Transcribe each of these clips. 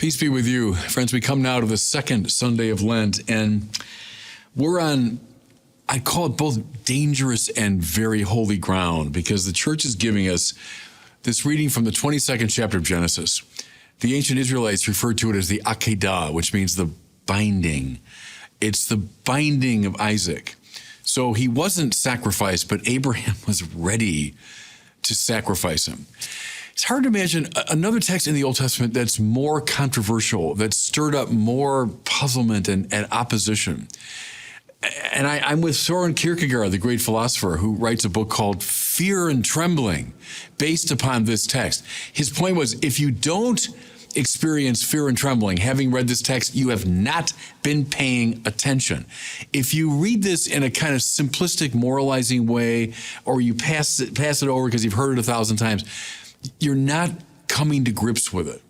Peace be with you. Friends, we come now to the second Sunday of Lent, and we're on, I call it both dangerous and very holy ground, because the church is giving us this reading from the 22nd chapter of Genesis. The ancient Israelites referred to it as the Akedah, which means the binding. It's the binding of Isaac. So he wasn't sacrificed, but Abraham was ready to sacrifice him. It's hard to imagine another text in the Old Testament that's more controversial, that stirred up more puzzlement and opposition. And I'm with Soren Kierkegaard, the great philosopher, who writes a book called Fear and Trembling, based upon this text. His point was, if you don't experience fear and trembling, having read this text, you have not been paying attention. If you read this in a kind of simplistic, moralizing way, or you pass it over because you've heard it 1,000 times, you're not coming to grips with it.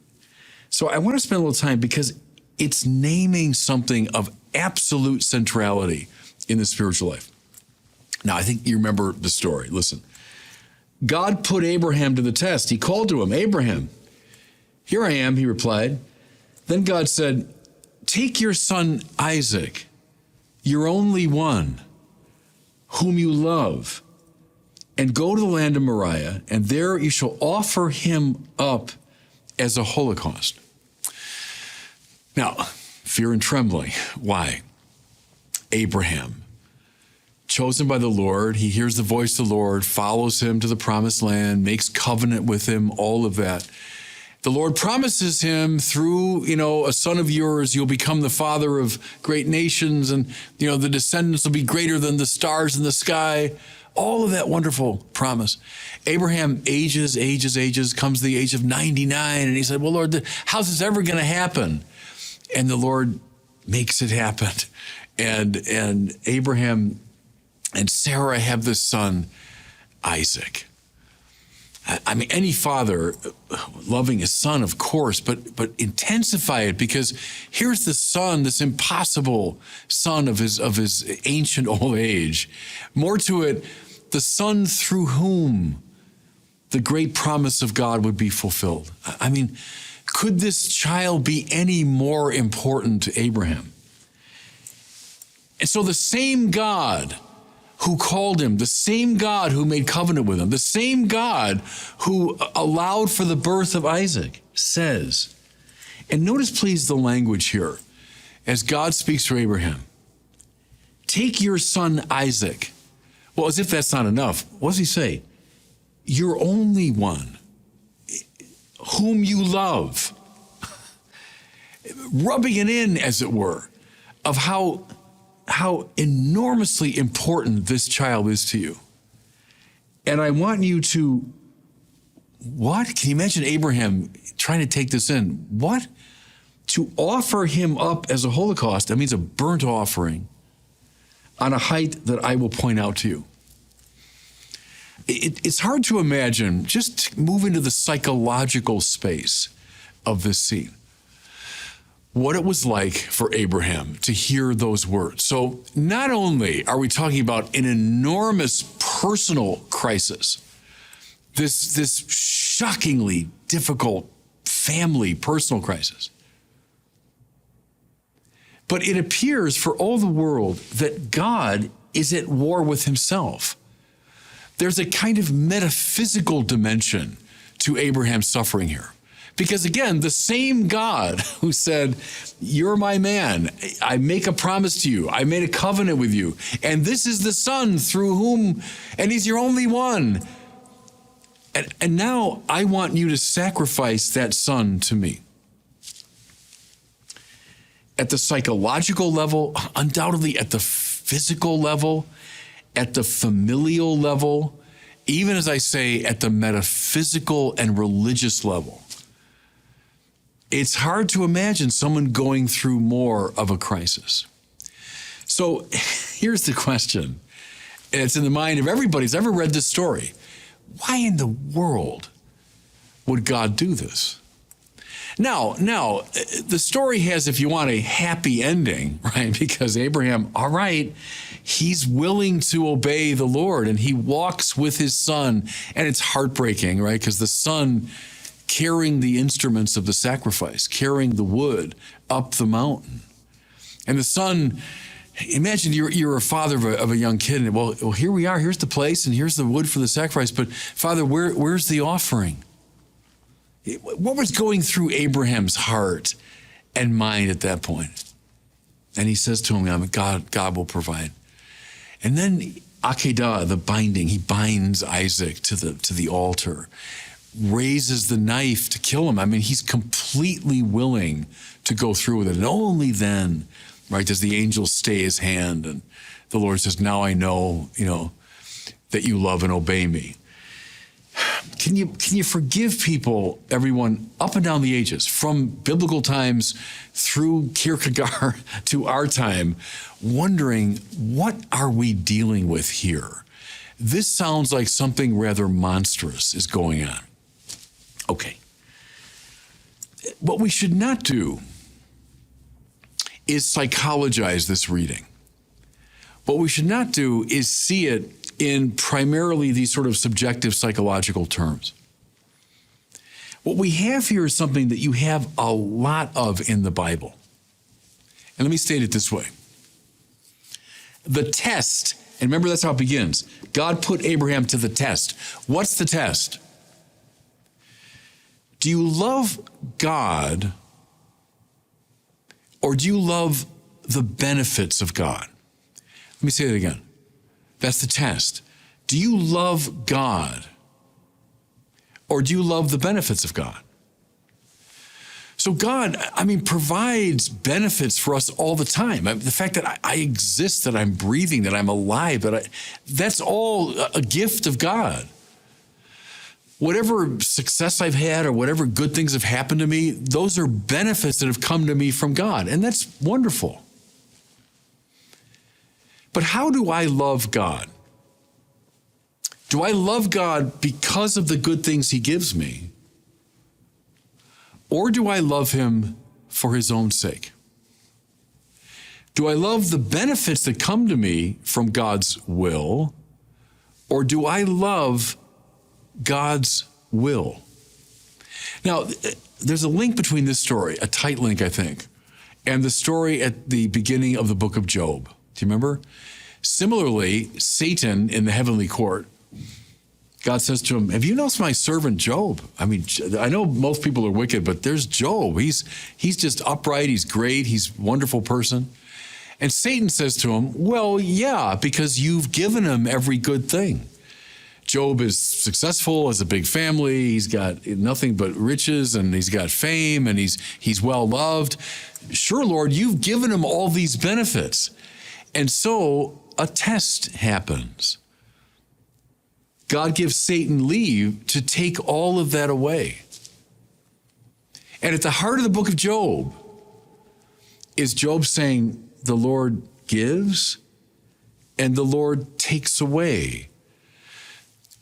So I want to spend a little time because it's naming something of absolute centrality in the spiritual life. Now, I think you remember the story. Listen, God put Abraham to the test. He called to him, Abraham. Here I am, he replied. Then God said, take your son Isaac, your only one, whom you love, and go to the land of Moriah, and there you shall offer him up as a holocaust. Now, fear and trembling. Why? Abraham, chosen by the Lord, he hears the voice of the Lord, follows him to the promised land, makes covenant with him, all of that. The Lord promises him through, a son of yours, you'll become the father of great nations, and, the descendants will be greater than the stars in the sky. All of that wonderful promise. Abraham ages, comes to the age of 99, and he said, well, Lord, how's this ever going to happen? And the Lord makes it happen. And Abraham and Sarah have this son, Isaac. I mean, any father loving his son, of course, but intensify it, because here's the son, this impossible son of his ancient old age. More to it, the son through whom the great promise of God would be fulfilled. I mean, could this child be any more important to Abraham? And so the same God who called him, the same God who made covenant with him, the same God who allowed for the birth of Isaac says, and notice please the language here, as God speaks to Abraham, take your son Isaac. Well, as if that's not enough, what does he say? Your only one, whom you love. Rubbing it in, as it were, of how enormously important this child is to you. And I want you to, what? Can you imagine Abraham trying to take this in? What? To offer him up as a holocaust, that means a burnt offering on a height that I will point out to you. It's hard to imagine, just move into the psychological space of this scene, what it was like for Abraham to hear those words. So not only are we talking about an enormous personal crisis, this shockingly difficult family personal crisis, but it appears for all the world that God is at war with himself. There's a kind of metaphysical dimension to Abraham's suffering here. Because again, the same God who said, you're my man, I make a promise to you, I made a covenant with you, and this is the son through whom, and he's your only one. And now I want you to sacrifice that son to me. At the psychological level, undoubtedly at the physical level, at the familial level, even as I say, at the metaphysical and religious level. It's hard to imagine someone going through more of a crisis. So here's the question, and it's in the mind of everybody who's ever read this story. Why in the world would God do this? Now, the story has, if you want, a happy ending, right? Because Abraham, all right, he's willing to obey the Lord, and he walks with his son, and it's heartbreaking, right? Because the son carrying the instruments of the sacrifice, carrying the wood up the mountain. And the son, imagine you're a father of a young kid, and well, here we are, here's the place, and here's the wood for the sacrifice, but Father, where's the offering? What was going through Abraham's heart and mind at that point? And he says to him, God will provide. And then Akedah, the binding, he binds Isaac to the altar, raises the knife to kill him. I mean, he's completely willing to go through with it. And only then, right, does the angel stay his hand. And the Lord says, now I know, that you love and obey me. Can you forgive people, everyone, up and down the ages, from biblical times through Kierkegaard to our time, wondering, what are we dealing with here? This sounds like something rather monstrous is going on. Okay. What we should not do is psychologize this reading. What we should not do is see it in primarily these sort of subjective psychological terms. What we have here is something that you have a lot of in the Bible. And let me state it this way. The test, and remember that's how it begins. God put Abraham to the test. What's the test? Do you love God, or do you love the benefits of God? Let me say that again. That's the test. Do you love God, or do you love the benefits of God? So God, provides benefits for us all the time. The fact that I exist, that I'm breathing, that I'm alive, that's all a gift of God. Whatever success I've had or whatever good things have happened to me, those are benefits that have come to me from God, and that's wonderful. But how do I love God? Do I love God because of the good things he gives me? Or do I love him for his own sake? Do I love the benefits that come to me from God's will? Or do I love God's will? Now, there's a link between this story, a tight link, I think, and the story at the beginning of the book of Job. Do you remember? Similarly, Satan in the heavenly court, God says to him, have you noticed my servant Job? I know most people are wicked, but there's Job. He's just upright. He's great. He's a wonderful person. And Satan says to him, well, yeah, because you've given him every good thing. Job is successful, has a big family. He's got nothing but riches, and he's got fame, and he's well loved. Sure, Lord, you've given him all these benefits. And so a test happens. God gives Satan leave to take all of that away. And at the heart of the book of Job is Job saying, the Lord gives and the Lord takes away.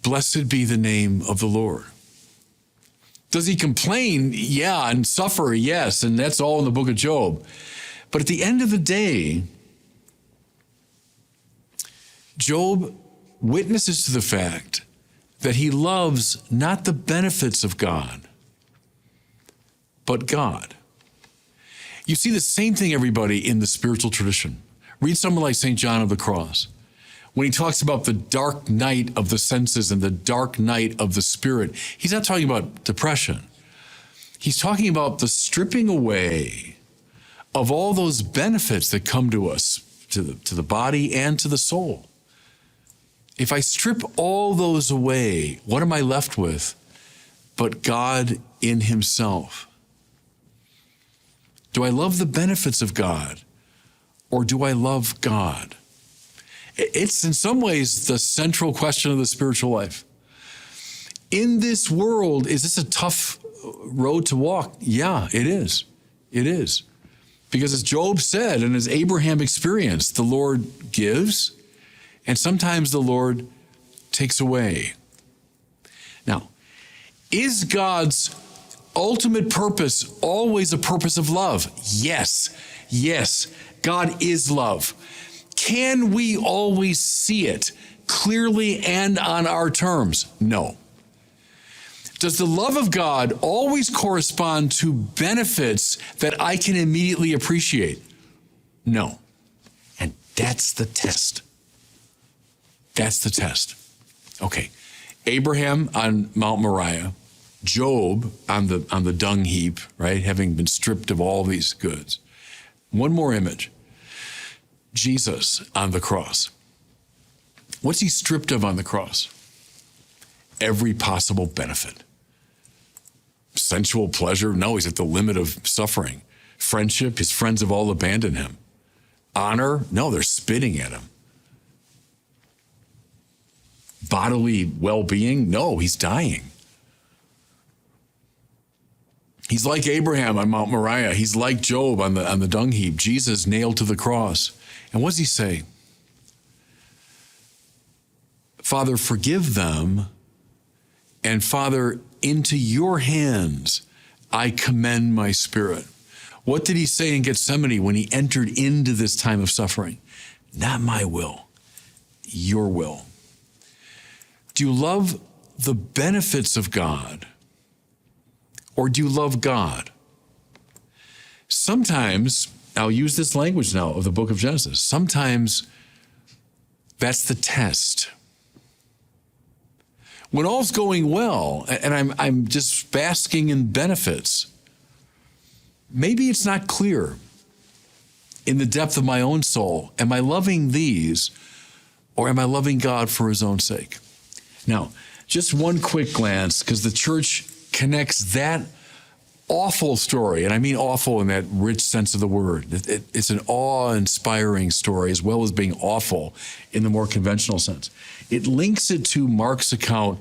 Blessed be the name of the Lord. Does he complain? Yeah, and suffer? Yes, and that's all in the book of Job. But at the end of the day, Job witnesses to the fact that he loves not the benefits of God, but God. You see the same thing, everybody, in the spiritual tradition. Read someone like St. John of the Cross. When he talks about the dark night of the senses and the dark night of the spirit, he's not talking about depression. He's talking about the stripping away of all those benefits that come to us, to the body and to the soul. If I strip all those away, what am I left with but God in himself? Do I love the benefits of God, or do I love God? It's in some ways the central question of the spiritual life. In this world, is this a tough road to walk? Yeah, it is. It is. Because as Job said, and as Abraham experienced, the Lord gives, and sometimes the Lord takes away. Now, is God's ultimate purpose always a purpose of love? Yes. Yes. God is love. Can we always see it clearly and on our terms? No. Does the love of God always correspond to benefits that I can immediately appreciate? No. And that's the test. That's the test. Okay. Abraham on Mount Moriah, Job on the dung heap, right? Having been stripped of all these goods. One more image. Jesus on the cross. What's he stripped of on the cross? Every possible benefit. Sensual pleasure? No, he's at the limit of suffering. Friendship? His friends have all abandoned him. Honor? No, they're spitting at him. Bodily well-being? No, he's dying. He's like Abraham on Mount Moriah. He's like Job on the dung heap. Jesus nailed to the cross. And what does he say? Father, forgive them. And Father, into your hands I commend my spirit. What did he say in Gethsemane when he entered into this time of suffering? Not my will, your will. Do you love the benefits of God, or do you love God? Sometimes, I'll use this language now of the book of Genesis, sometimes that's the test. When all's going well, and I'm just basking in benefits, maybe it's not clear in the depth of my own soul. Am I loving these, or am I loving God for his own sake? Now, just one quick glance, because the church connects that awful story, and I mean awful in that rich sense of the word. It's an awe-inspiring story as well as being awful in the more conventional sense. It links it to Mark's account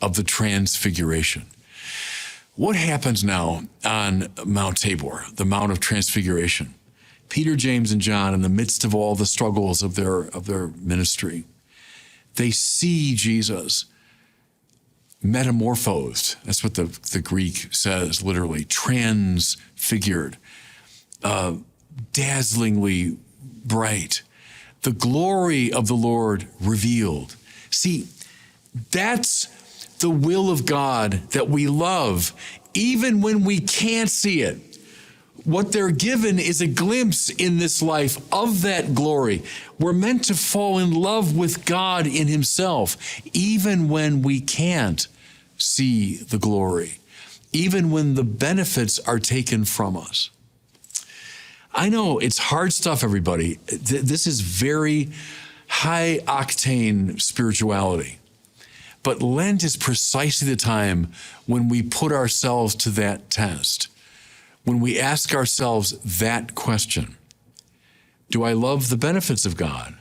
of the Transfiguration. What happens now on Mount Tabor, the Mount of Transfiguration? Peter, James, and John, in the midst of all the struggles of their ministry, they see Jesus metamorphosed. That's what the Greek says, literally, transfigured, dazzlingly bright, the glory of the Lord revealed. See, that's the will of God that we love, even when we can't see it. What they're given is a glimpse in this life of that glory. We're meant to fall in love with God in himself, even when we can't see the glory, even when the benefits are taken from us. I know it's hard stuff, everybody. This is very high octane spirituality. But Lent is precisely the time when we put ourselves to that test, when we ask ourselves that question: do I love the benefits of God,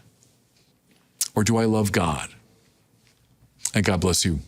or do I love God? And God bless you.